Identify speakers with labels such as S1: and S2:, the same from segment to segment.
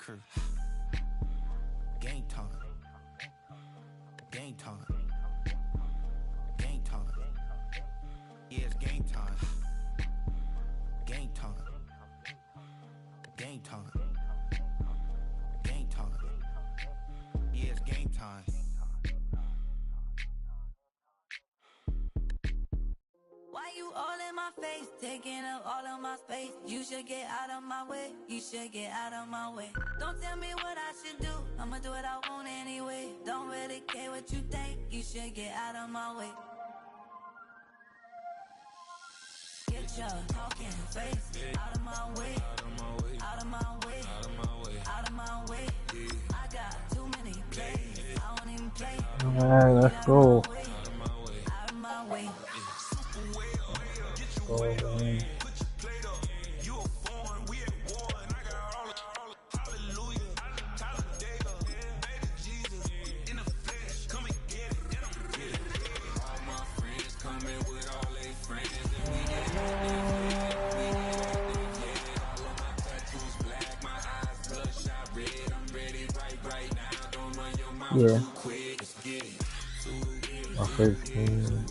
S1: Crew. Game time. Game time. Game time. Yeah, it's game time. Game time. Game time. Game time. Yeah, it's game time.
S2: Why you all in my face, taking up all of my space? You should get out of my way. You should get out of my way. Don't tell me what I should do. I'ma do what I want anyway. Don't really care what you think. You should get out of my way. Get your talking face out of my way. Out of my way. Out of my way. Out of my way. I got too many plays. I don't even play.
S3: Alright, let's go.
S2: Out of my way.
S3: Yeah. My first game.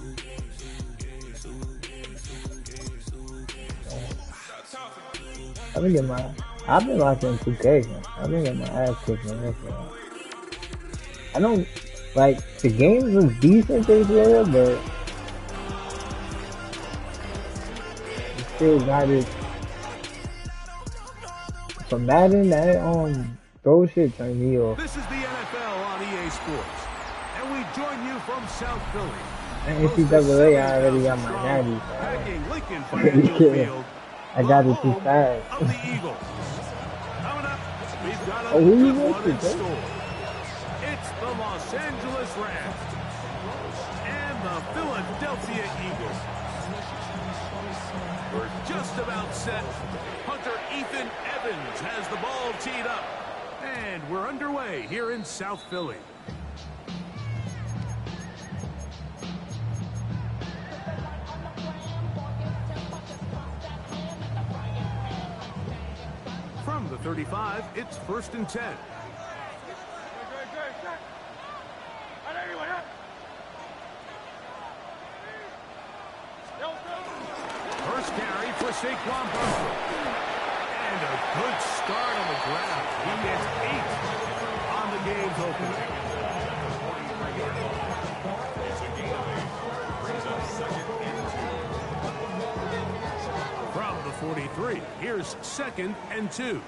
S3: I've been watching 2K. I've been getting my ass kicked in this one. I don't like the games was decent this year, but it's still got it. For Madden, that throw shit turned me off.
S4: This is the NFL on EA Sports, and we join you from South Philly.
S3: And NCAA, I already got my natty.
S4: Packing Lincoln Financial Field.
S3: I got it too fast.
S4: Of the Eagles. Coming up, we've got a
S3: who you
S4: good one in
S3: with,
S4: store. It's the Los Angeles Rams and the Philadelphia Eagles. We're just about set. Hunter Ethan Evans has the ball teed up. And we're underway here in South Philly. From the 35, it's 1st and 10. First carry for Saquon Barkley. And a good start on the ground. He gets 8 on the game's opener. From the 43, here's 2nd and 2.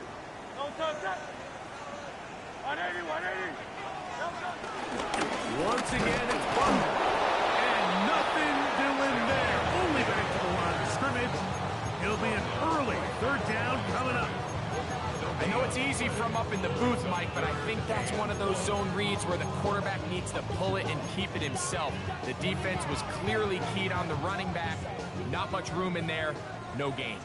S4: Once again, it's Butler. And nothing doing there. Only back to the line of scrimmage. It'll be an early 3rd down coming up.
S5: I know it's easy from up in the booth, Mike, but I think that's one of those zone reads where the quarterback needs to pull it and keep it himself. The defense was clearly keyed on the running back. Not much room in there. No gain.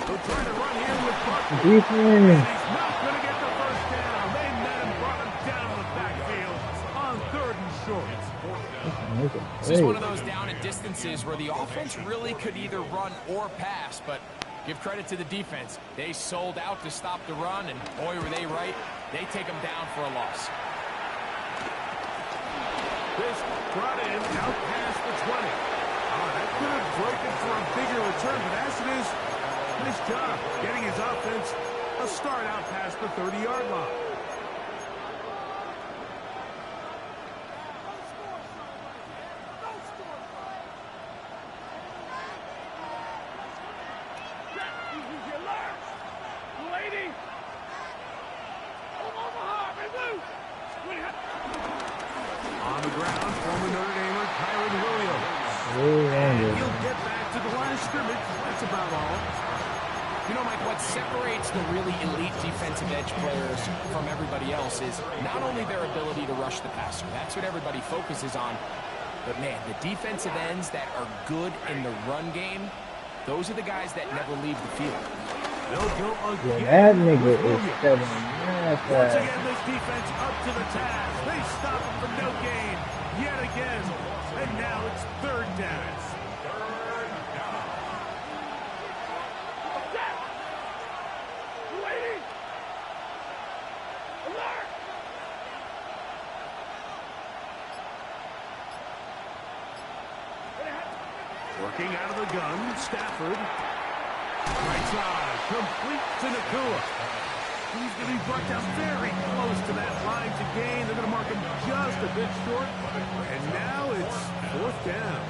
S4: They'll try to run here with Barkley.
S3: Defense.
S4: He's not going to get the first down. They met him, brought him down the backfield on 3rd and short.
S5: This is one of those down and distances where the offense really could either run or pass, but give credit to the defense. They sold out to stop the run, and boy, were they right. They take them down for a loss.
S4: This brought in out past the 20. That could have broken for a bigger return, but as it is, nice job getting his offense a start out past the 30-yard line. On the ground, former Notre Damer, Kyron Williams. He'll get back to the line of scrimmage. That's about all.
S5: You know, Mike, what separates the really elite defensive edge players from everybody else is not only their ability to rush the passer. That's what everybody focuses on. But, man, the defensive ends that are good in the run game, those are the guys that never leave the field.
S4: They'll go again.
S3: That nigga is stepping
S4: Once again, this defense up to the task. They stop him for no gain yet again. And now it's 3rd down. Working out of the gun, Stafford. Right side, complete to Nacua. He's going to be brought down very close to that line to gain. They're going to mark him just a bit short. And now it's 4th down.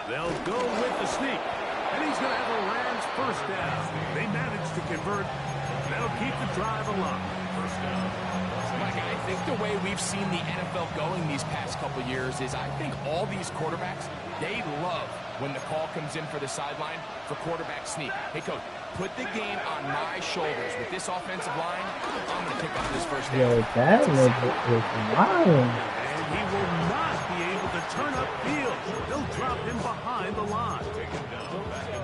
S4: They'll go with the sneak. And he's going to have a Rams first down. They managed to convert. That'll keep the drive alive. First down.
S5: Mike, I think the way we've seen the NFL going these past couple years is I think all these quarterbacks, they love when the call comes in for the sideline for quarterback sneak. Hey, coach, put the game on my shoulders. With this offensive line, I'm going to pick up this first down.
S3: Yo, that nigga is wild.
S4: And he will not be able to turn up field. They'll drop him behind the line.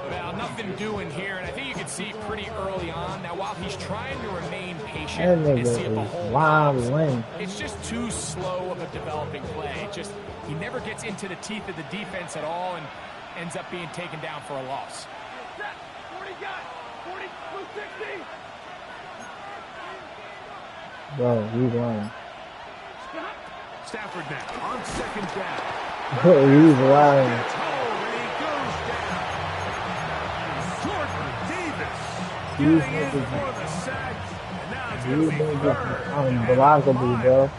S5: Well, nothing doing here, and I think you can see pretty early on. Now, while he's trying to remain
S3: That
S5: patient and
S3: nigga
S5: see if a
S3: is
S5: hole
S3: wild
S5: comes,
S3: win.
S5: it's just too slow of a developing play. He never gets into the teeth of the defense at all and ends up being taken down for a loss.
S4: 40 guys, 40, 60.
S3: Bro, he's lying.
S4: Stafford now on 2nd down.
S3: He's lying.
S4: Gets home and he goes down. Jordan Davis getting in for the sack. And now it's going to be
S3: Unblockable, bro.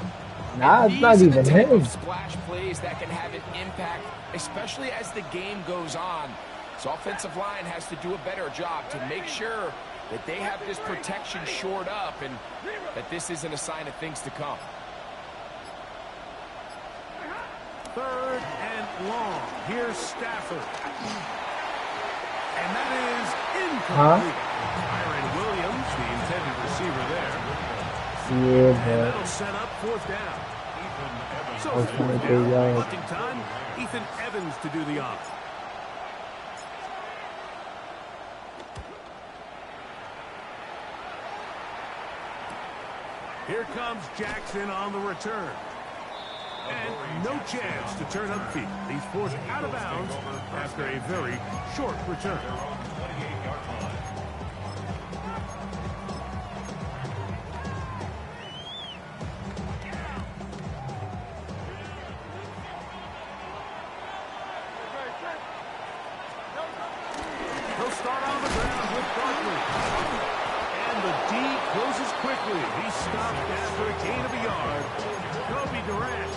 S3: Nah, it's not
S5: These are
S3: even
S5: the type
S3: him.
S5: of splash plays that can have an impact, especially as the game goes on. So offensive line has to do a better job to make sure that they have this protection shored up and that this isn't a sign of things to come.
S4: 3rd and long. Here's Stafford. And that is incomplete. Kyron Williams, the intended receiver there.
S3: Yeah,
S4: And
S3: bro.
S4: that'll set up 4th down. So
S3: That's
S4: 4th
S3: pretty good
S4: down,
S3: yards.
S4: hunting time. Ethan Evans to do the honor. Here comes Jackson on the return. And no chance to turn upfield. He's forced out of bounds after a very short return. He'll start on the ground with Barkley. And the D closes quickly. He's stopped after a gain of a yard. Kobe Durant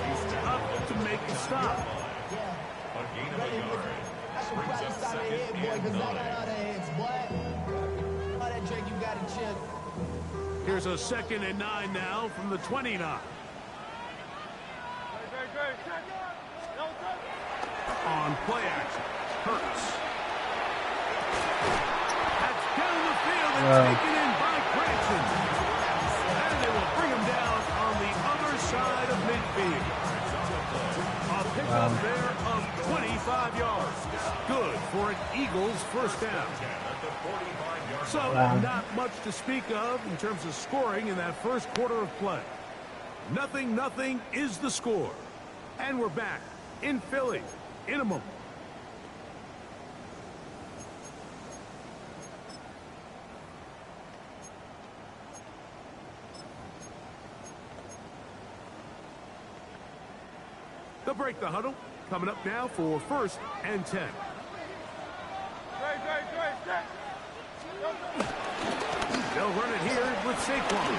S4: up to make the stop.
S6: A gain of a yard. Brings up 2nd and 9.
S4: Here's a 2nd and 9 now from the 29. On play action, Hurts. That's down the field and taken in by Granson. And they will bring him down on the other side of midfield. A pickup there of 25 yards. Good for an Eagles first down. So not much to speak of in terms of scoring in that first quarter of play. 0-0 is the score. And we're back in Philly in a moment. They'll break the huddle. Coming up now for 1st and 10. They'll run it here with Saquon.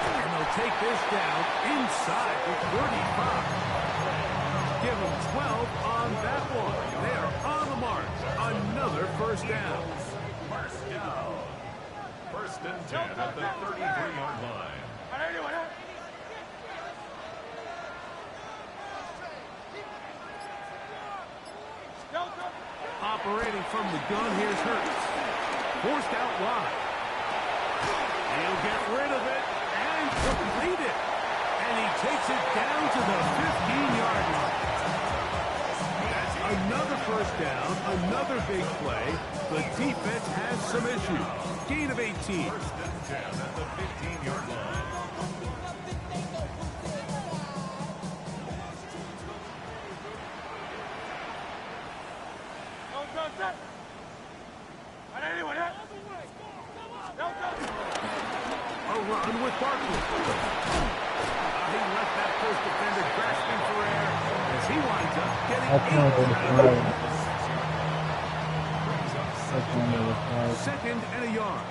S4: And they'll take this down inside the 35. Give them 12 on that one. They are on the mark. Another first down.
S6: First down. 1st and 10 at the 33-yard line.
S4: Operating from the gun, here's Hurts. Forced out wide. He'll get rid of it and complete it. And he takes it down to the 15-yard line. That's another first down, another big play. The defense has some issues. Gain of 18.
S6: 1st and 10 at the 15-yard line.
S4: A run with Barkley. He left that first defender grasping for air as he winds up getting
S3: That's not what it's like. That's not what it's like.
S4: second and a yard.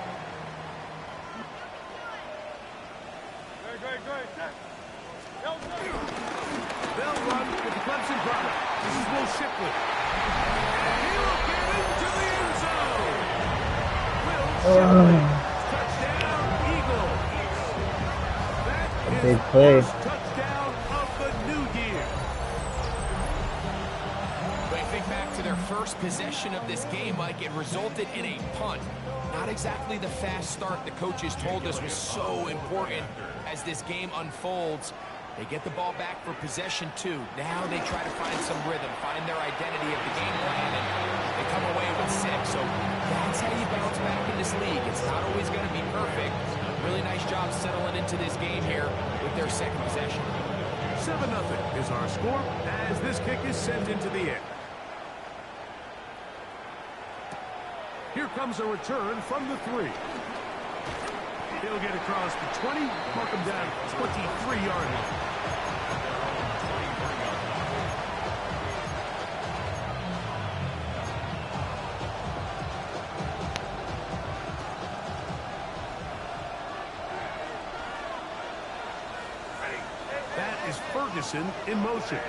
S4: They'll run with the Clemson product. This is Will Shipley. And he'll get into the end zone. Will Shipley. Touchdown, Eagles. That is
S3: Big play.
S4: the first touchdown of the new year.
S5: But think back to their first possession of this game, Mike. It resulted in a punt. Not exactly the fast start the coaches told us was so important as this game unfolds. They get the ball back for possession 2. Now they try to find some rhythm, find their identity of the game plan, and they come away with 6. So that's how you bounce back in this league. It's not always going to be perfect. Really nice job settling into this game here with their second possession.
S4: 7-0 is our score as this kick is sent into the air. Here comes a return from the 3. He'll get across the 20, mark him down 23-yard line. That is Ferguson in motion.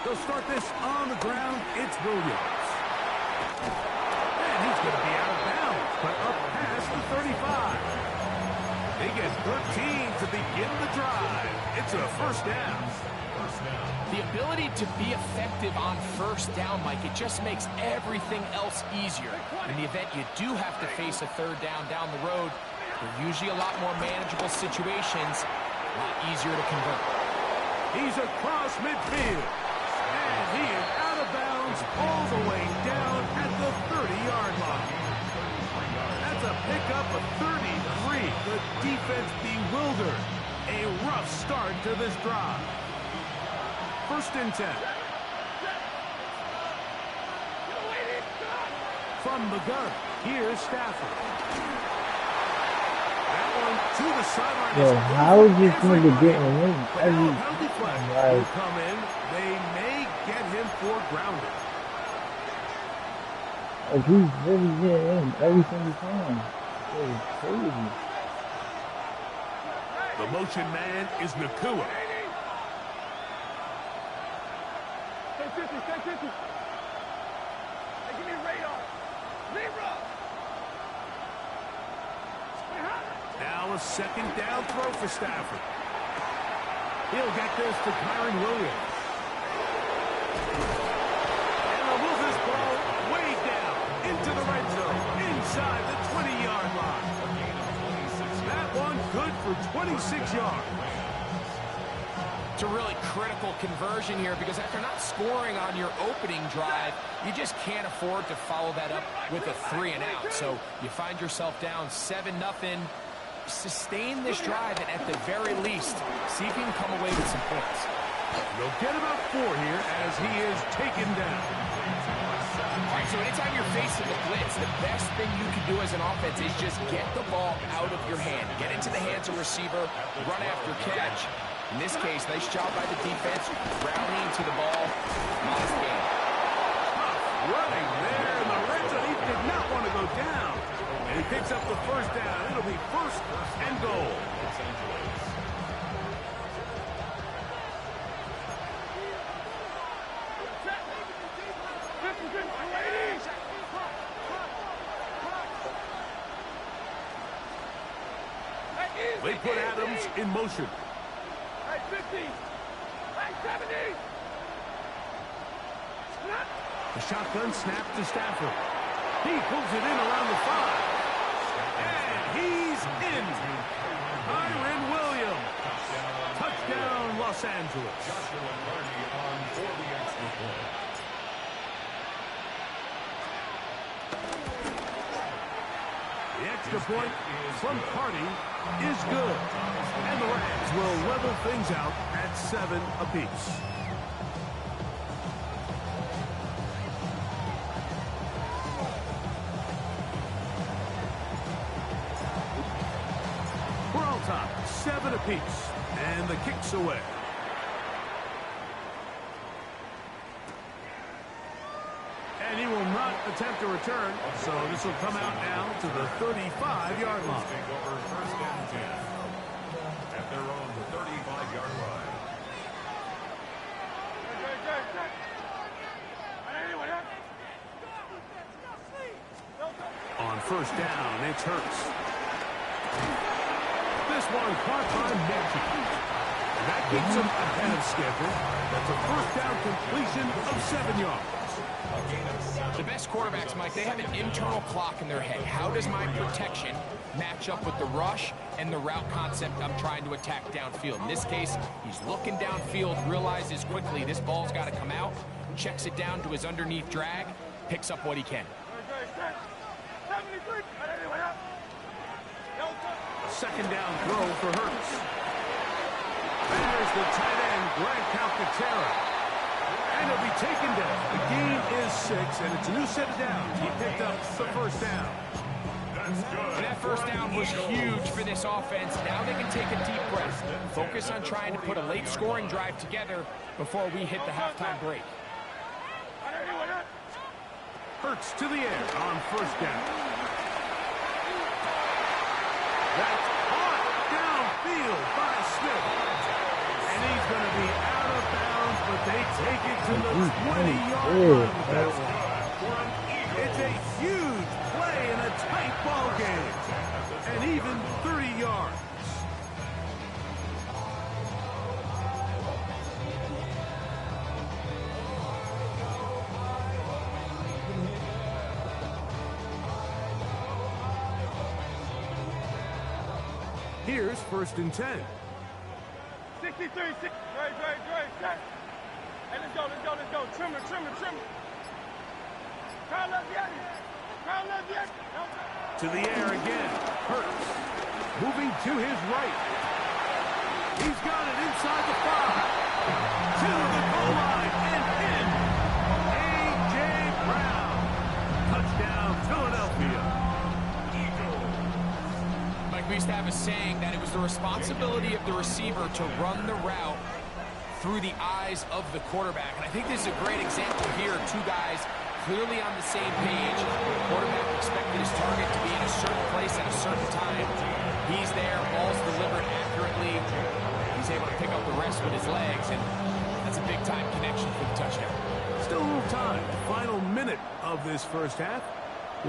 S4: They'll start this on the ground. It's Williams. And he's going to be out of bounds, but up past the 35. They get 13 to begin the drive. It's a first down.
S5: The ability to be effective on first down, Mike, it just makes everything else easier. In the event you do have to face a third down the road, they're usually a lot more manageable situations, a lot easier to convert.
S4: He's across midfield. And he is out of bounds all the way down at the 30-yard line. That's a pickup of 33. The defense bewildered. A rough start to this drive. First and 10. From the gun, here's Stafford. That one to the sideline.
S3: Yo, how is this nigga getting in every
S4: Penalty flag
S3: like,
S4: will come in. They may get him for grounded.
S3: like he's really getting in every single time. It's crazy.
S4: The motion man is Nakua. Now a second down throw for Stafford. He'll get this to Kyron Williams. And they'll move this ball way down into the red zone, inside the 20-yard line. That one good for 26 yards.
S5: It's a really critical conversion here because after not scoring on your opening drive, you just can't afford to follow that up with a 3 and out. So you find yourself down 7-0. Sustain this drive and at the very least, see if you can come away with some points.
S4: They'll get about 4 here as he is taken down.
S5: All right, so anytime you're facing the blitz, the best thing you can do as an offense is just get the ball out of your hand. Get into the hands of receiver, run after catch. In this case, nice job by the defense, rallying to the ball. Modest game.
S4: Running there in the red zone. He did not want to go down. And he picks up the first down. It'll be first and goal. They put Adams in motion. The shotgun snap to Stafford. He pulls it in around the 5. And he's in. Kyron Williams. Touchdown, Los Angeles. The extra point from Carty is good. And the Rams will level things out at 7 apiece. apiece. And the kick's away. And he will not attempt a return. So this will come out now to the 35-yard line.
S6: Over first and 10 at their own 35-yard line.
S4: On first down, it's Hurts. This one caught by Metcalf. And that keeps him ahead of schedule. That's a first down completion of 7 yards.
S5: The best quarterbacks, Mike, they have an internal clock in their head. How does my protection match up with the rush and the route concept I'm trying to attack downfield? In this case, he's looking downfield, realizes quickly this ball's got to come out, checks it down to his underneath drag, picks up what he can.
S4: Second down throw for Hurts. There's the tight end, Greg Calcaterra. And he'll be taken down. The gain is 6, and it's a new set of downs. He picked up the first down.
S5: And that first down was huge for this offense. Now they can take a deep breath. Focus on trying to put a late scoring drive together before we hit the halftime break.
S4: Hurts to the air on first down. That's caught downfield by Smith. And he's going to be out of bounds, but they take it to the 20-yard line. It's a huge play in a tight ball game. And even 30 yards. Here's first and 10.
S7: 63, 6. Dre, set. Hey, let's go. Trimmer. Crowd left yet.
S4: To the air again. Hurts. Moving to his right. He's got it inside the 5. To the goal line and in. A.J. Brown. Touchdown, Philadelphia.
S5: We used to have a saying that it was the responsibility of the receiver to run the route through the eyes of the quarterback. And I think this is a great example here. Two guys clearly on the same page. The quarterback expected his target to be in a certain place at a certain time. He's there, ball's delivered accurately. He's able to pick up the rest with his legs, and that's a big-time connection for the touchdown.
S4: Still a little time. Final minute of this first half.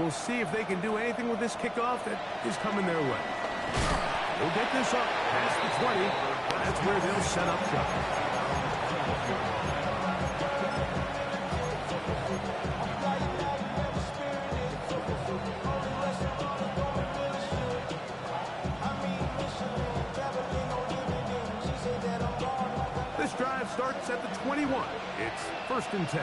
S4: We'll see if they can do anything with this kickoff that is coming their way. We'll get this up past the 20. That's where they'll set up shop. This drive starts at the 21. It's first and 10.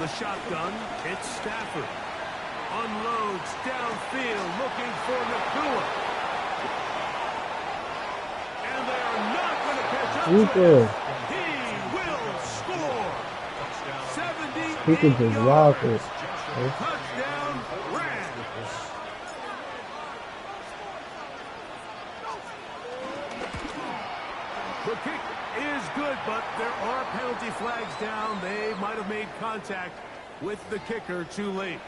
S4: The shotgun, it's Stafford. Unloads downfield, looking for Nakua. And they are not going to catch up to him. He will score. 78
S3: He can just rock it.
S4: Touchdown, Rams. The kick is good, but there are penalty flags down. They might have made contact with the kicker too late.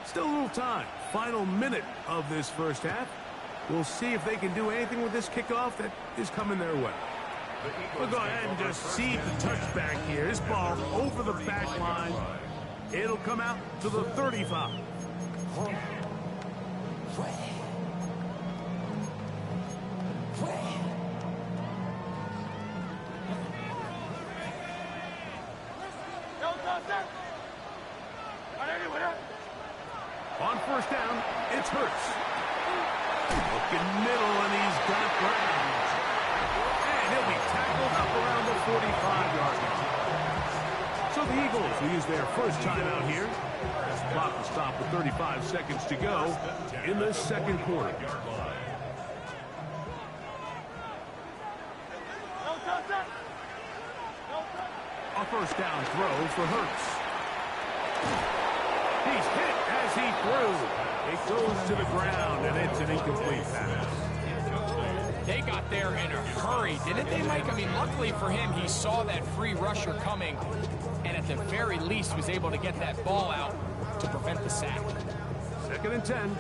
S4: Still a little time. Final minute of this first half. We'll see if they can do anything with this kickoff that is coming their way. We'll go ahead and just see the touchback here. This ball over the back line. It'll come out to the 35. On first down, it's Hurts. Looking middle, and he's got ground. And he'll be tackled up around the 45-yard line. So the Eagles will use their first timeout here. Clock will stop with 35 seconds to go in the second quarter. A first down throw for Hurts. He's hit as he threw. It goes to the ground, and it's an incomplete pass.
S5: They got there in a hurry, didn't they, Mike? I mean, luckily for him, he saw that free rusher coming, and at the very least was able to get that ball out to prevent the sack.
S4: 2nd and 10.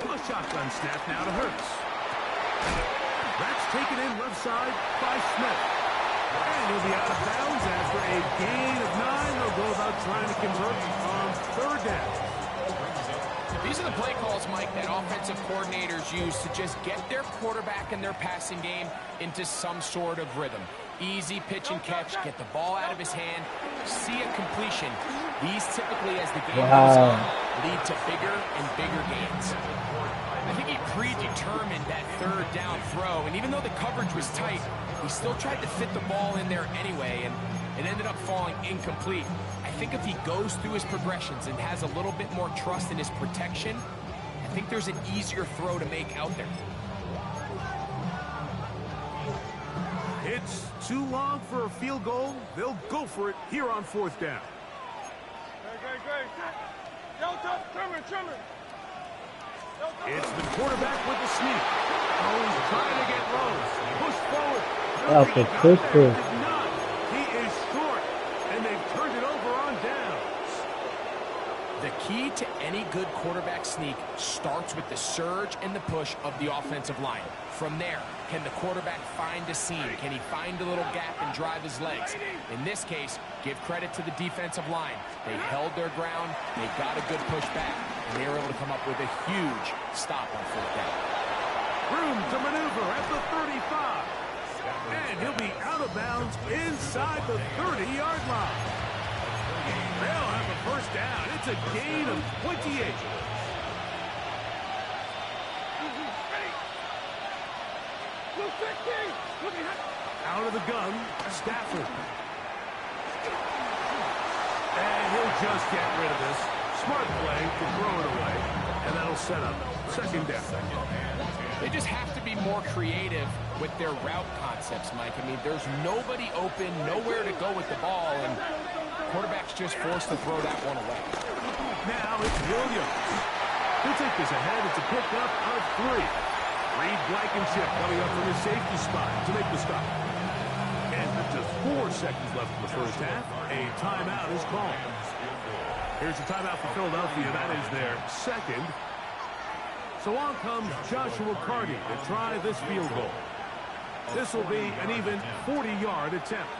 S4: A shotgun snap now to Hurts. That's taken in left side by Smith. And he'll be out of bounds after a gain of 9. They'll go about trying to convert on 3rd down.
S5: These are the play calls, Mike, that offensive coordinators use to just get their quarterback and their passing game into some sort of rhythm. Easy pitch and catch, get the ball out of his hand, see a completion. These typically, as the game goes on, lead to bigger and bigger gains. I think he predetermined that 3rd down throw, and even though the coverage was tight, he still tried to fit the ball in there anyway, and it ended up falling incomplete. I think if he goes through his progressions and has a little bit more trust in his protection, I think there's an easier throw to make out there.
S4: It's too long for a field goal. They'll go for it here on 4th down.
S7: Great. Trimmer.
S4: It's the quarterback with the sneak. Oh, he's trying to get low. Push forward.
S3: That's a quick push.
S4: Did not. He is short, and they've turned it over on downs.
S5: The key to any good quarterback sneak starts with the surge and the push of the offensive line. From there, can the quarterback find a seam? Can he find a little gap and drive his legs? In this case, give credit to the defensive line. They held their ground, they got a good push back, and they were able to come up with a huge stop on 4th down.
S4: Room to maneuver at the 35. And he'll be out of bounds inside the 30-yard line. They'll have a first down. It's a gain of 28. Out of the gun, Stafford. And he'll just get rid of this. Smart play to throw it away. And that'll set up 2nd down.
S5: They just have to be more creative with their route concepts, Mike. I mean, there's nobody open, nowhere to go with the ball, and quarterback's just forced to throw that one away.
S4: Now it's Williams. He'll take this ahead. It's a pickup of 3. Reed Blankenship coming up from his safety spot to make the stop. And with just 4 seconds left in the first half, a timeout is called. Here's a timeout for Philadelphia. That is their 2nd. So on comes Joshua Carty to try this field goal. This will be an even 40-yard attempt.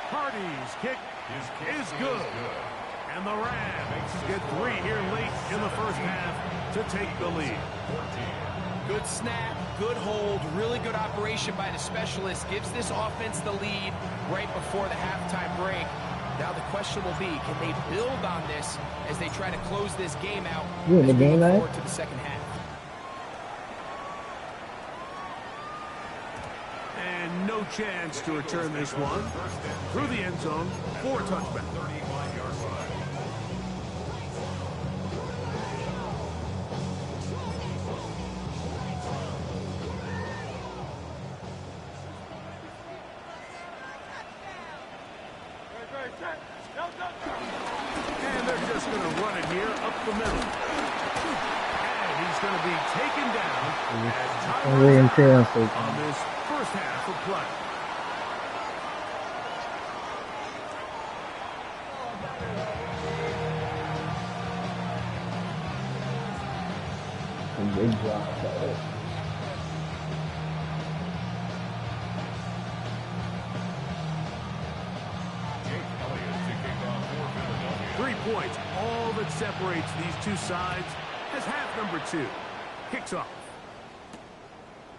S4: Carty's kick is good. And the Rams get 3 here late in the first half to take the lead.
S5: Good snap, good hold, really good operation by the specialist. Gives this offense the lead right before the halftime break. Now the question will be, can they build on this as they try to close this game out as we look forward to the second half?
S4: And no chance to return this one. Through the end zone for a touchback. And they're just going to run it here up the middle. And he's going to be taken down as time on this first half of play.
S3: Big drop.
S4: 3 points, all that separates these two sides as half number 2 kicks off.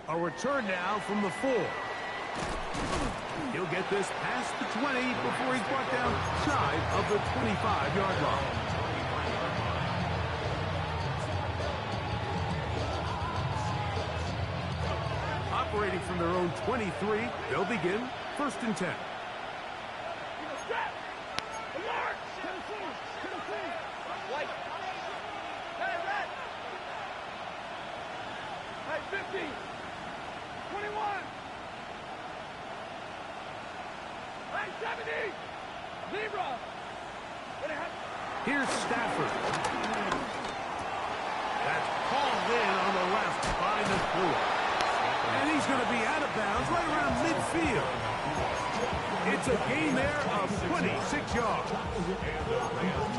S4: A return now from the 4. He'll get this past the 20 before he's brought down shy of the 25-yard line. operating from their own 23. They'll begin 1st and 10.
S7: Hey, 50, 21. Hey, 70. Libra.
S4: Here's Stafford. That's called in on the left by Nakua. And he's going to be out of bounds right around midfield. It's a gain there of 26 yards.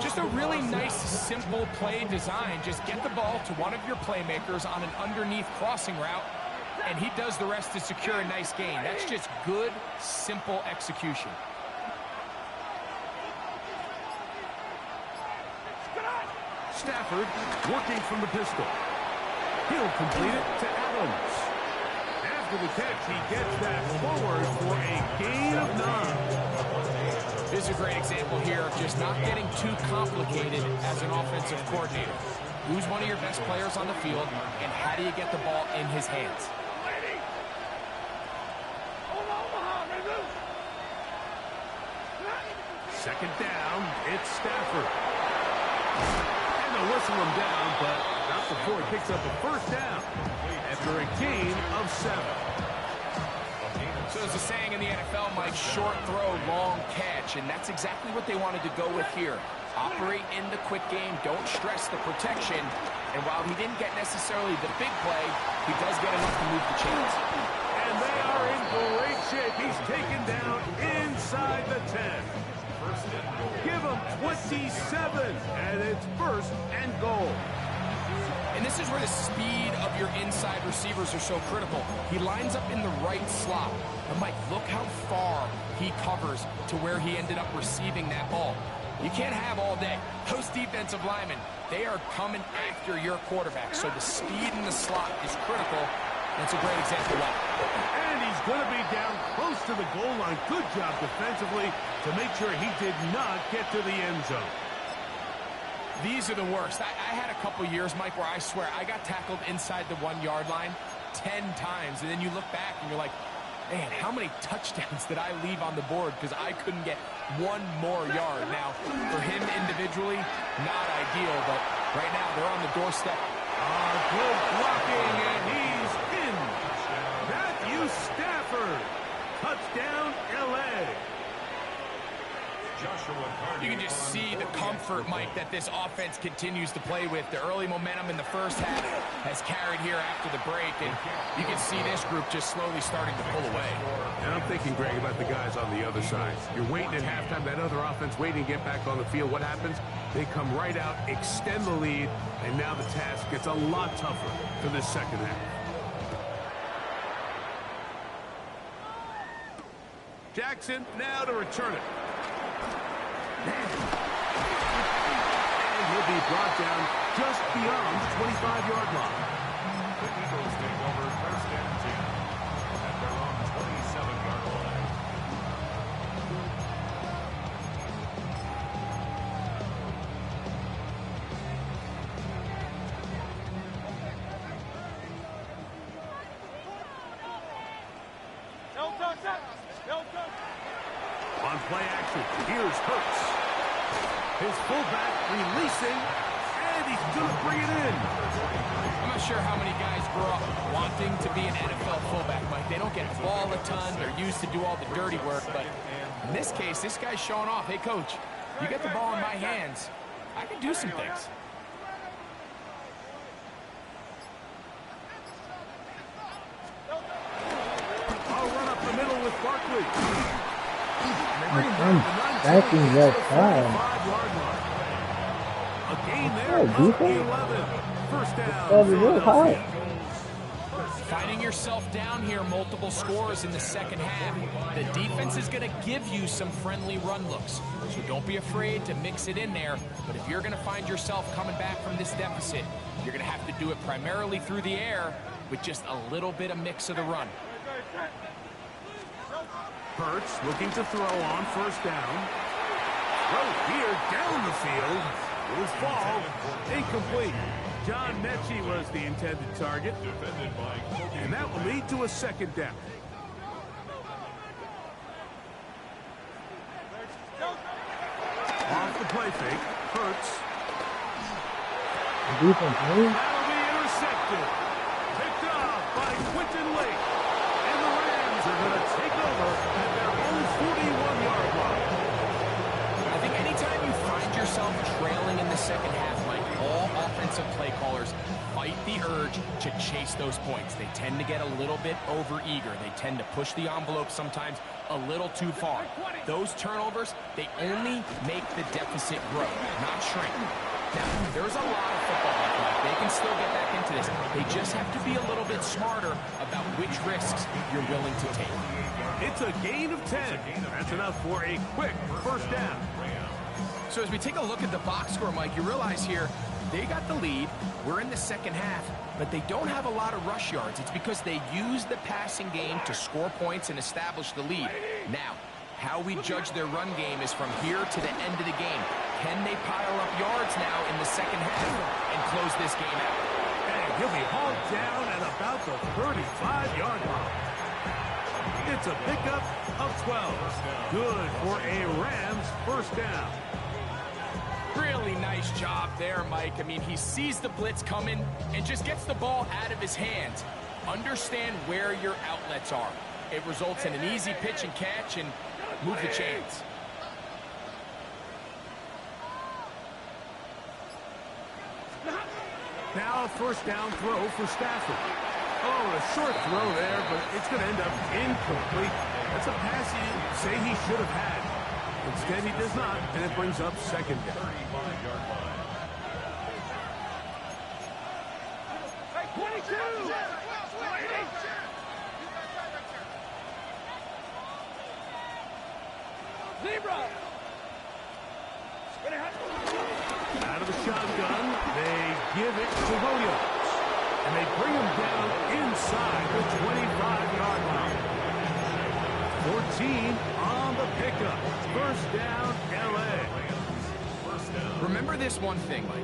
S5: Just a really nice, simple play design. Just get the ball to one of your playmakers on an underneath crossing route, and he does the rest to secure a nice gain. That's just good, simple execution.
S4: Stafford working from the pistol. He'll complete it to Adams. After the catch, he gets that forward for a gain of 9.
S5: This is a great example here of just not getting too complicated as an offensive coordinator. Who's one of your best players on the field, and how do you get the ball in his hands?
S4: Second down, it's Stafford. And they'll whistle him down, but not before he picks up a 1st down after a gain of 7.
S5: So there's a saying in the NFL, Mike, short throw, long catch, and that's exactly what they wanted to go with here. Operate in the quick game, don't stress the protection, and while he didn't get necessarily the big play, he does get enough to move the chains.
S4: And they are in great shape. He's taken down inside the 10. Give him 27, and it's 1st and goal.
S5: And this is where the speed of your inside receivers are so critical. He lines up in the right slot. But Mike, look how far he covers to where he ended up receiving that ball. You can't have all day. Those defensive linemen, they are coming after your quarterback. So the speed in the slot is critical. That's a great example of that.
S4: And he's going to be down close to the goal line. Good job defensively to make sure he did not get to the end zone.
S5: These are the worst. I had a couple years, Mike, where I swear I got tackled inside the 1-yard line 10 times. And then you look back and you're like, man, how many touchdowns did I leave on the board because I couldn't get one more yard? Now, for him individually, not ideal, but right now they're on the doorstep.
S4: Good blocking, and he's in. Matthew Stafford. Touchdown, L.A.
S5: You can just see the comfort, Mike, that this offense continues to play with. The early momentum in the first half has carried here after the break, and you can see this group just slowly starting to pull away.
S4: And I'm thinking, Greg, about the guys on the other side. You're waiting at halftime, that other offense waiting to get back on the field. What happens? They come right out, extend the lead, and now the task gets a lot tougher for this second half. Jackson now to return it. And he'll be brought down just beyond the 25-yard line.
S6: The Eagles take over 1st and 10 at their own 27-yard line.
S4: On play action, here's Hurts. His fullback releasing, and he's going to bring it in.
S5: I'm not sure how many guys grow up wanting to be an NFL fullback, Mike. They don't get the ball a ton. They're used to do all the dirty work. But in this case, this guy's showing off. Hey, coach, you get the ball in my hands. I can do some things.
S4: I'll run up the middle with Barkley.
S3: I'm backing that time.
S4: A gain there
S3: Oh,
S4: of
S3: defense?
S4: 11. First down.
S3: That was real high.
S5: Finding yourself down here, multiple scores in the second half. The defense is going to give you some friendly run looks. So don't be afraid to mix it in there. But if you're going to find yourself coming back from this deficit, you're going to have to do it primarily through the air with just a little bit of mix of the run.
S4: Hurts looking to throw on first down. Throw here down the field. It was fall. Incomplete. John Mechie was the intended target.
S6: Defended by Kobe.
S4: And that will lead to a second down. Off the play fake. Hurts.
S3: Defense move.
S4: That'll be intercepted. Picked off by Quentin Lake. And the Rams are going to take over at their own 41-yard line.
S5: I think anytime you find yourself trailing in the second half, Mike, all offensive play callers fight the urge to chase those points. They tend to get a little bit over-eager. They tend to push the envelope sometimes a little too far. Those turnovers, they only make the deficit grow, not shrink. Now, there's a lot of football left, Mike. They can still get back into this. They just have to be a little bit smarter about which risks you're willing to take.
S4: It's a gain of 10. That's enough for a quick first down.
S5: So as we take a look at the box score, Mike, you realize here, they got the lead. We're in the second half, but they don't have a lot of rush yards. It's because they use the passing game to score points and establish the lead. Now, how we judge their run game is from here to the end of the game. Can they pile up yards now in the second half and close this game out?
S4: And he'll be hauled down at about the 35-yard line. It's a pickup of 12. Good for a Rams first down.
S5: Really nice job there, Mike. I mean, he sees the blitz coming and just gets the ball out of his hands. Understand where your outlets are. It results in an easy pitch and catch and move the chains.
S4: Now a first down throw for Stafford. Oh, a short throw there, but it's going to end up incomplete. That's a pass you say he should have had. Instead, he does not, and it brings up second down.
S6: 35-yard line.
S7: 22! Zebra!
S4: Out of the shotgun, they give it to Williams. And they bring him down inside the 25-yard line. 14 on the pickup. First down, L.A.
S5: Remember this one thing, Mike.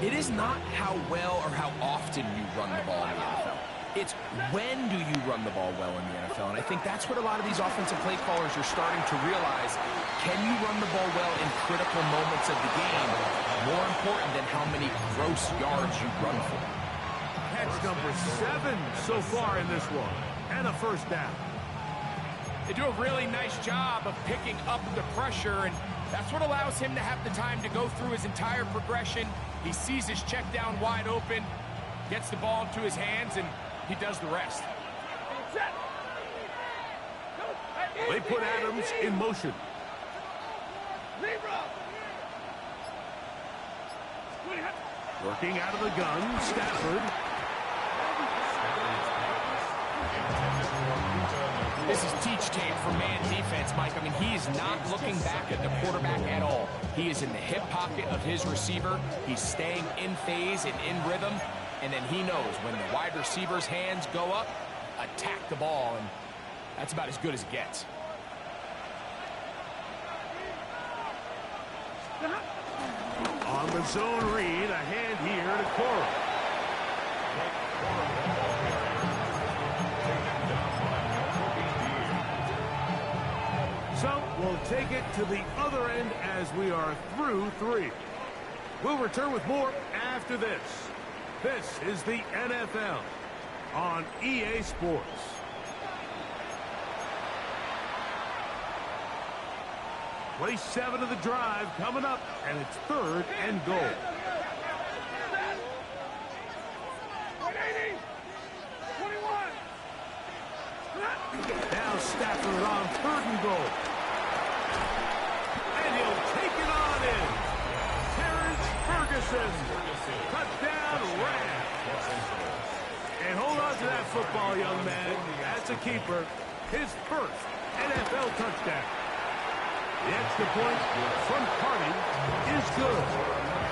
S5: It is not how well or how often you run the ball in the NFL. It's when do you run the ball well in the NFL. And I think that's what a lot of these offensive play callers are starting to realize. Can you run the ball well in critical moments of the game? More important than how many gross yards you run for.
S4: Catch number 7 so far in this one. And a first down.
S5: They do a really nice job of picking up the pressure, and that's what allows him to have the time to go through his entire progression. He sees his check down wide open, gets the ball into his hands, and he does the rest.
S4: They put Adams in motion. Working out of the gun, Stafford.
S5: This is teach tape for man defense, Mike. I mean, he is not looking back at the quarterback at all. He is in the hip pocket of his receiver. He's staying in phase and in rhythm. And then he knows when the wide receiver's hands go up, attack the ball. And that's about as good as it gets.
S4: On the zone read, a hand here to Cora. So we'll take it to the other end as we are through 3. We'll return with more after this. This is the NFL on EA Sports. Play 7 of the drive coming up, and it's 3rd and goal.
S7: 180! 21!
S4: Now Stafford on 3rd and goal. And he'll take it on in. Terrence Ferguson. Touchdown, Rams. And hold on to that football, young man. That's a keeper. His first NFL touchdown. The extra point from Carney is good.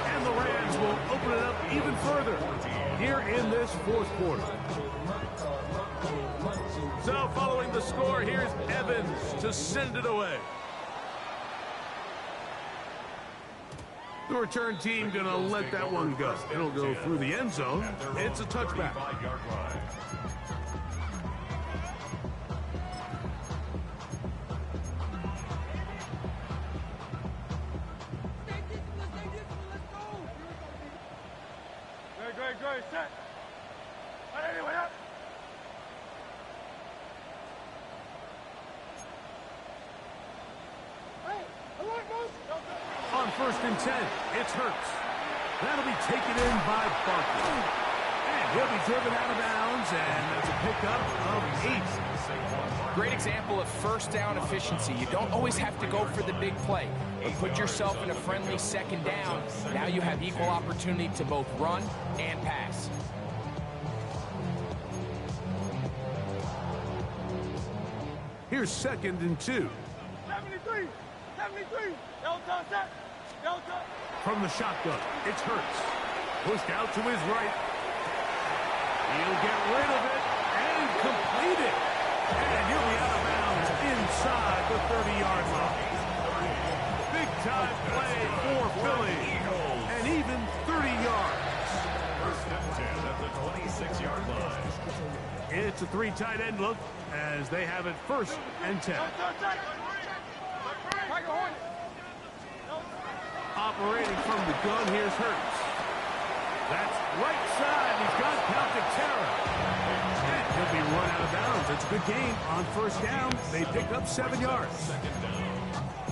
S4: And the Rams will open it up even further here in this 4th quarter. So following the score, here's Evans to send it away. The return team going to let that one go. It'll go through the end zone. It's a touchback.
S7: Great, set. Anyway, up.
S4: On 1st and 10, it's Hurts. That'll be taken in by Barkley. And he'll be driven out of bounds, and that's a pickup of 8.
S5: Great example of first down efficiency. You don't always have to go for the big play, but put yourself in a friendly second down. Now you have equal opportunity to both run and pass.
S4: Here's 2nd and 2.
S7: 73. Delta set. Delta.
S4: From the shotgun, it's Hurts. Pushed out to his right. He'll get rid of it and complete it. And he'll be out of bounds inside the 30-yard line. Big-time play for Philly. And even 30 yards.
S6: 1st and 10 at the 26-yard line.
S4: It's a 3 tight end look as they have it 1st and 10. Operating from the gun, here's Hurts. That's right side. He's got Calcaterra. And he'll be run out of bounds. It's a good game on 1st down. They pick up 7 yards.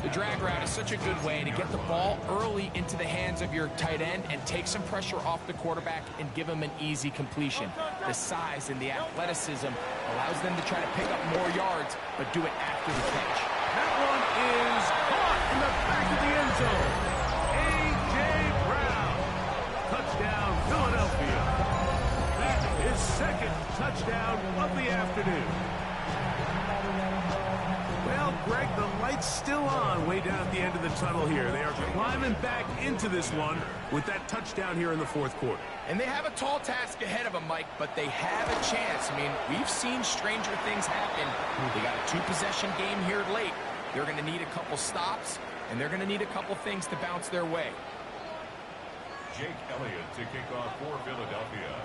S5: The drag route is such a good way to get the ball early into the hands of your tight end and take some pressure off the quarterback and give him an easy completion. The size and the athleticism allows them to try to pick up more yards, but do it after the catch.
S4: That one is caught in the back of the end zone. A.J. Brown. Touchdown, Philadelphia. That's his 2nd touchdown of the afternoon. Well, Greg, the light's still on way down at the end of the tunnel here. They are climbing back into this one with that touchdown here in the 4th quarter.
S5: And they have a tall task ahead of them, Mike, but they have a chance. I mean, we've seen stranger things happen. They got a 2-possession game here late. They're going to need a couple stops, and they're going to need a couple things to bounce their way.
S6: Jake Elliott to kick off for Philadelphia.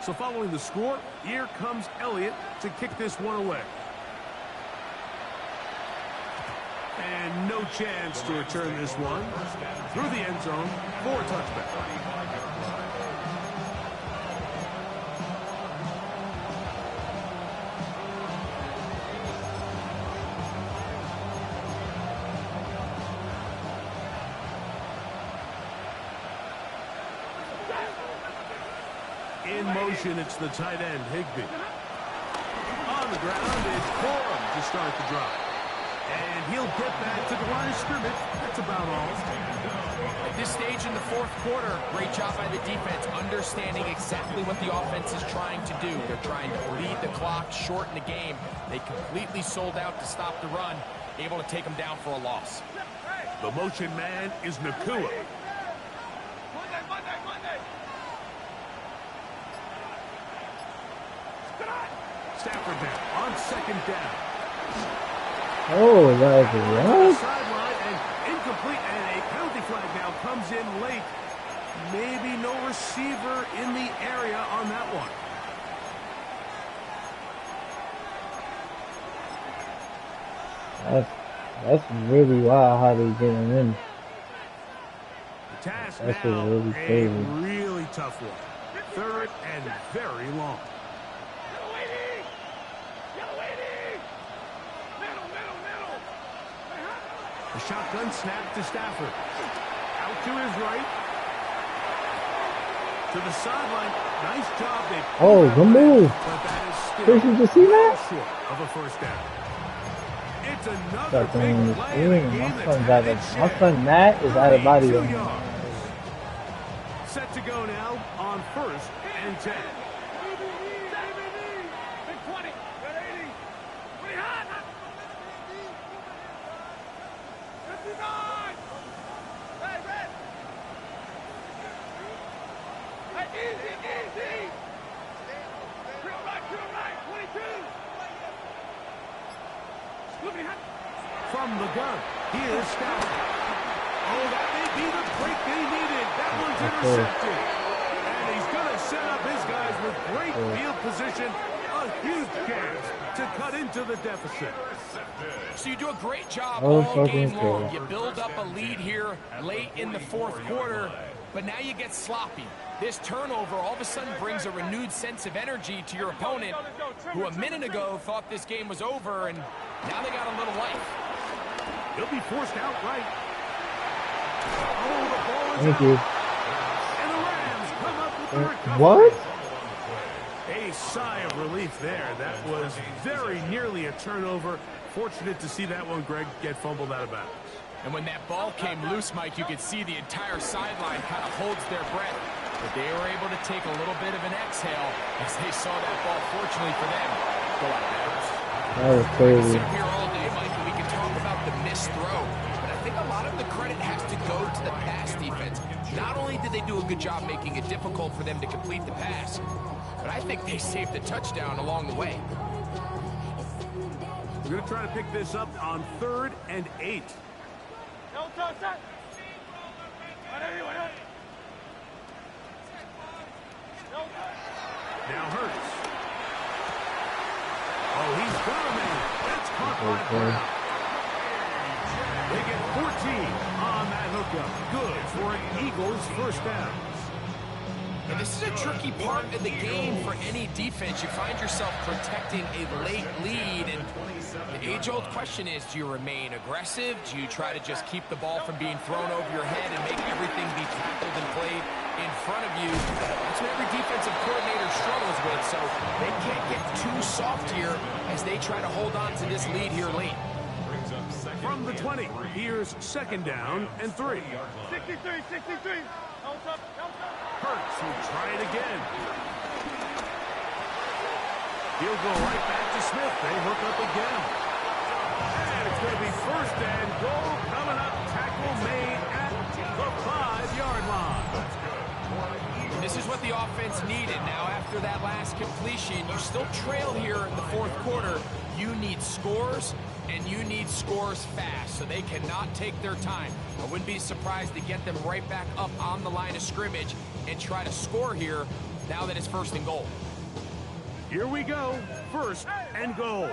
S4: So following the score, here comes Elliott to kick this one away. And no chance to return this one through the end zone for a touchback. In motion, it's the tight end, Higbee. On the ground, it's Corum to start the drive. And he'll get back to the line of scrimmage. That's about all.
S5: At this stage in the 4th quarter, great job by the defense, understanding exactly what the offense is trying to do. They're trying to bleed the clock, shorten the game. They completely sold out to stop the run, able to take them down for a loss.
S4: The motion man is Nakua. Stafford down on 2nd down.
S3: Oh, that was what?
S4: Sideline and incomplete, and a penalty flag now comes in late. Maybe no receiver in the area on that one.
S3: That's really wild how they getting in.
S4: The task
S3: That's
S4: now,
S3: really
S4: a
S3: crazy.
S4: really tough one. 3rd and very long. The shotgun snap to Stafford. Out to his right. To the sideline. Nice job.
S3: Oh, good move.
S4: But that is still
S3: Chris, you just see that?
S4: short of a 1st down. It's another
S3: Start doing
S4: big
S3: this
S4: play in a
S3: thing.
S4: game
S3: My
S4: that's had its
S3: son Matt is out of body.
S4: 32 yards. Set to go now on 1st and 10. From the gun, here's Stafford. Oh, that may be the break they needed. That one's intercepted. And he's going to set up his guys with great field position. A huge chance to cut into the deficit.
S5: So you do a great job
S3: Oh,
S5: all game
S3: fucking
S5: long.
S3: good.
S5: You build up a lead here late in the fourth quarter, but now you get sloppy. This turnover all of a sudden brings a renewed sense of energy to your opponent, who a minute ago thought this game was over, and now they got a little life.
S4: He'll be forced out right. Oh, the ball is
S3: Thank
S4: out.
S3: you.
S4: And the Rams come up with the recovery.
S3: What?
S4: A sigh of relief there. That was very nearly a turnover. Fortunate to see that one, Greg, get fumbled out of bounds.
S5: And when that ball came loose, Mike, you could see the entire sideline kind of holds their breath. But they were able to take a little bit of an exhale as they saw that ball, fortunately for them, go out of bounds.
S3: That was
S5: We can
S3: crazy.
S5: sit here all day, Mike, and we can talk about the missed throw. But I think a lot of the credit has to go to the pass defense. Not only did they do a good job making it difficult for them to complete the pass, but I think they saved a touchdown along the way.
S4: We're going to try to pick this up on 3rd and 8. Now Hurts. Oh, he's got a man. That's caught by Brown. They get 14 on that hookup. Good for an Eagles first down.
S5: And this is a tricky part of the game for any defense. You find yourself protecting a late lead, and the age-old question is, do you remain aggressive? Do you try to just keep the ball from being thrown over your head and make everything be tackled and played in front of you? That's what every defensive coordinator struggles with, so they can't get too soft here as they try to hold on to this lead here late.
S4: From the 20, here's 2nd down and 3.
S7: 63.
S4: Hurts will try it again. He'll go right back to Smith. They hook up again. And it's going to be 1st and goal coming up. Tackle made at the 5-yard line.
S5: And this is what the offense needed. Now, after that last completion, you still trail here in the fourth quarter. You need scores, and you need scores fast, so they cannot take their time. I wouldn't be surprised to get them right back up on the line of scrimmage and try to score here now that it's 1st and goal.
S4: Here we go. 1st and goal.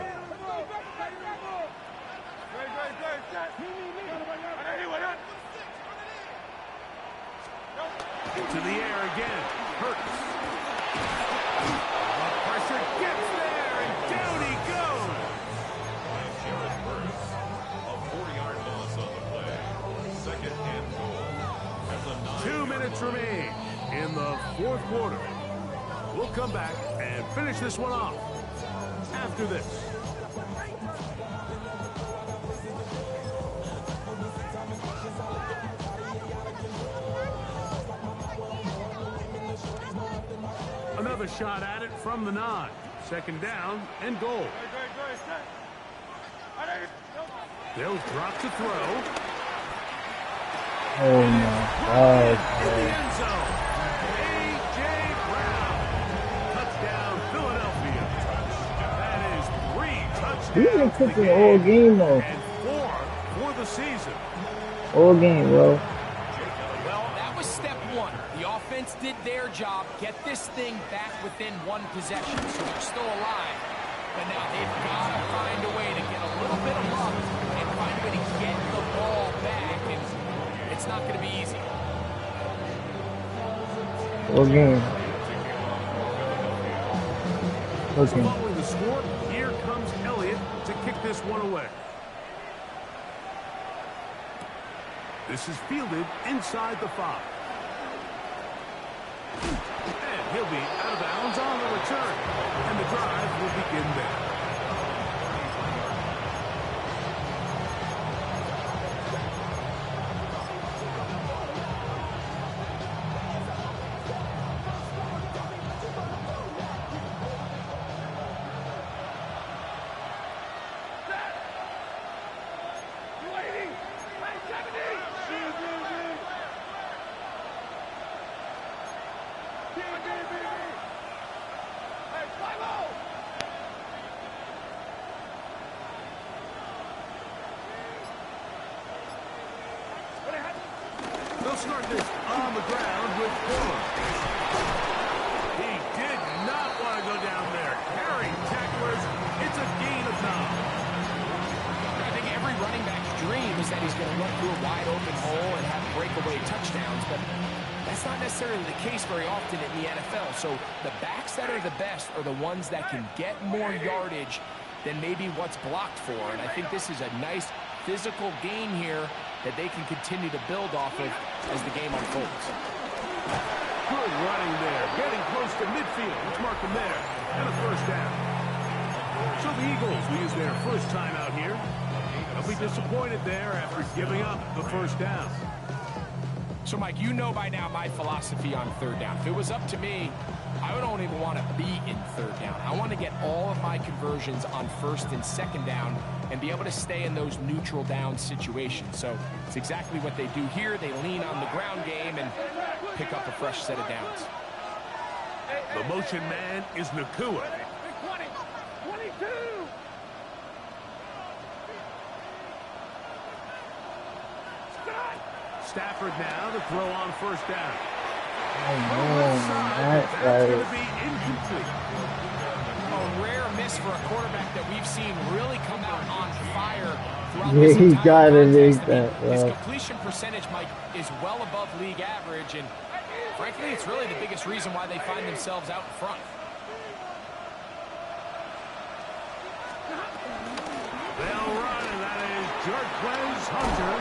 S4: To the air again. Hurts. Pressure gets there, and down he goes.
S6: Jared Hurts, a 40-yard loss on the play. 2nd and goal. At the
S4: 2 minutes remain in the fourth quarter. We'll come back and finish this one off after this. Another shot at it from the 9. 2nd down and goal. They'll drop to throw.
S3: Oh my God.
S4: In the end zone. A.J. Brown. Touchdown, Philadelphia. That is 3 touchdowns.
S3: He's been cooking all game though.
S4: And 4 for the season.
S3: All game, bro.
S5: Well, that was step one. The offense did their job, get this thing back within 1 possession, so they're still alive. But now they've got to find a way to get a little bit of luck and find a way to get the ball back, and it's not going to be easy.
S3: All game. Okay.
S4: Following the score, here comes Elliott to kick this one away. This is fielded inside the 5. And he'll be out of bounds on the return. And the drive will begin there. They'll start this on the ground with Fuller. He did not want to go down there. Carrying tacklers, it's a gain of 9.
S5: I think every running back's dream is that he's going to run through a wide open hole and have breakaway touchdowns, but that's not necessarily the case very often in the NFL. So the backs that are the best are the ones that can get more yardage than maybe what's blocked for. And I think this is a nice physical gain here that they can continue to build off of as the game unfolds.
S4: Good running there. Getting close to midfield. Let's mark them there. And a first down. So the Eagles will use their first time out here. They'll be disappointed there after giving up the first down.
S5: So, Mike, you know by now my philosophy on third down. If it was up to me, I don't even want to be in third down. I want to get all of my conversions on first and second down and be able to stay in those neutral down situations. So it's exactly what they do here. They lean on the ground game and pick up a fresh set of downs.
S4: The motion man is Nacua.
S7: 22.
S4: Stafford now to throw on first down.
S3: Oh man,
S4: That's going to
S3: like,
S4: be incomplete.
S5: A rare miss for a quarterback that we've seen really come out on fire throughout
S3: yeah,
S5: this
S3: he
S5: entire
S3: gotta
S5: contest.
S3: make
S5: I mean,
S3: that,
S5: his
S3: bro.
S5: completion percentage, Mike, is well above league average, and frankly, it's really the biggest reason why they find themselves out in front.
S4: They'll run, and that is Jarquez Hunter.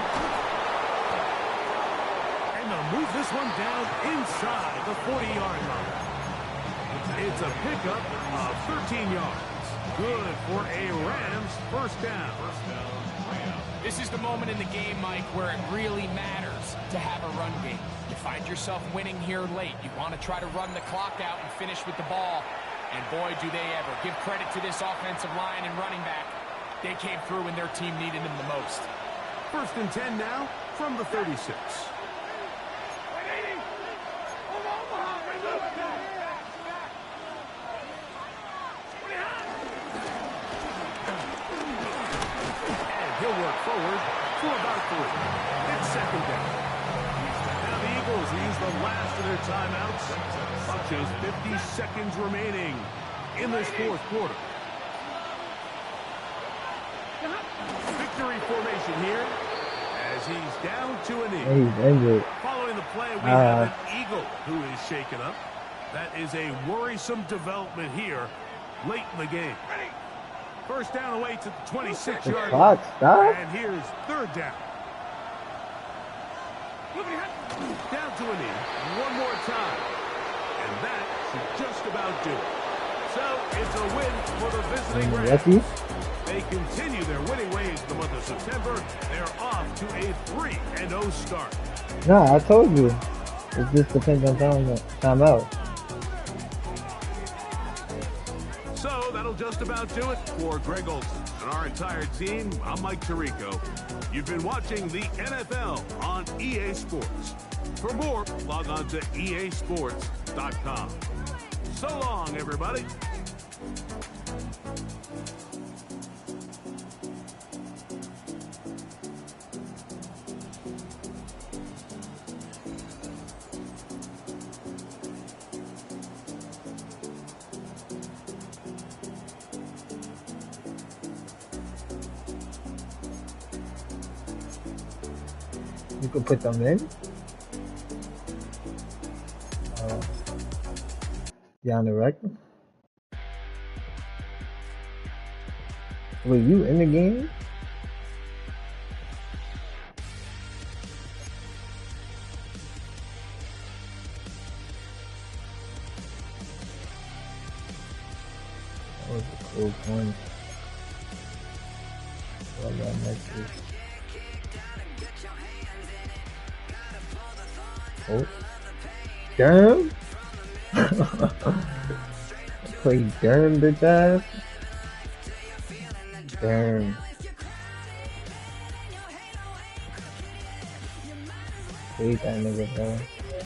S4: And they'll move this one down inside the 40-yard line. It's a pickup of 13 yards. Good for a Rams first down.
S5: This is the moment in the game, Mike, where it really matters to have a run game. You find yourself winning here late. You want to try to run the clock out and finish with the ball. And boy, do they ever. Give credit to this offensive line and running back. They came through when their team needed them the most.
S4: First and 10 now from the 36. He'll work forward for about 3. It's second down. Now the Eagles use the last of their timeouts. About just 50 seconds remaining in this fourth quarter. Victory formation here as he's down to a knee.
S3: He's injured.
S4: Following the play, we have an Eagle who is shaken up. That is a worrisome development here late in the game. First down away to the 26-yard
S3: The
S4: line.
S3: clock stopped?
S4: And here's third down. Down to a knee. One more time. And that should just about do it. So it's a win for the visiting Rams.
S3: Lucky?
S4: They continue their winning ways in the month of September. They're off to a 3-0 start.
S3: Nah, I told you. It just depends on timeout.
S4: So that'll just about do it for Greg Olsen and our entire team. I'm Mike Tirico. You've been watching the NFL on EA Sports. For more, log on to easports.com. So long, everybody.
S3: You could put them in. Down the record. Were you in the game? That was a cool point. Well done, Nexus. Oh. Damn! Play Durham, bitch ass. Damn. Hate that nigga, bro.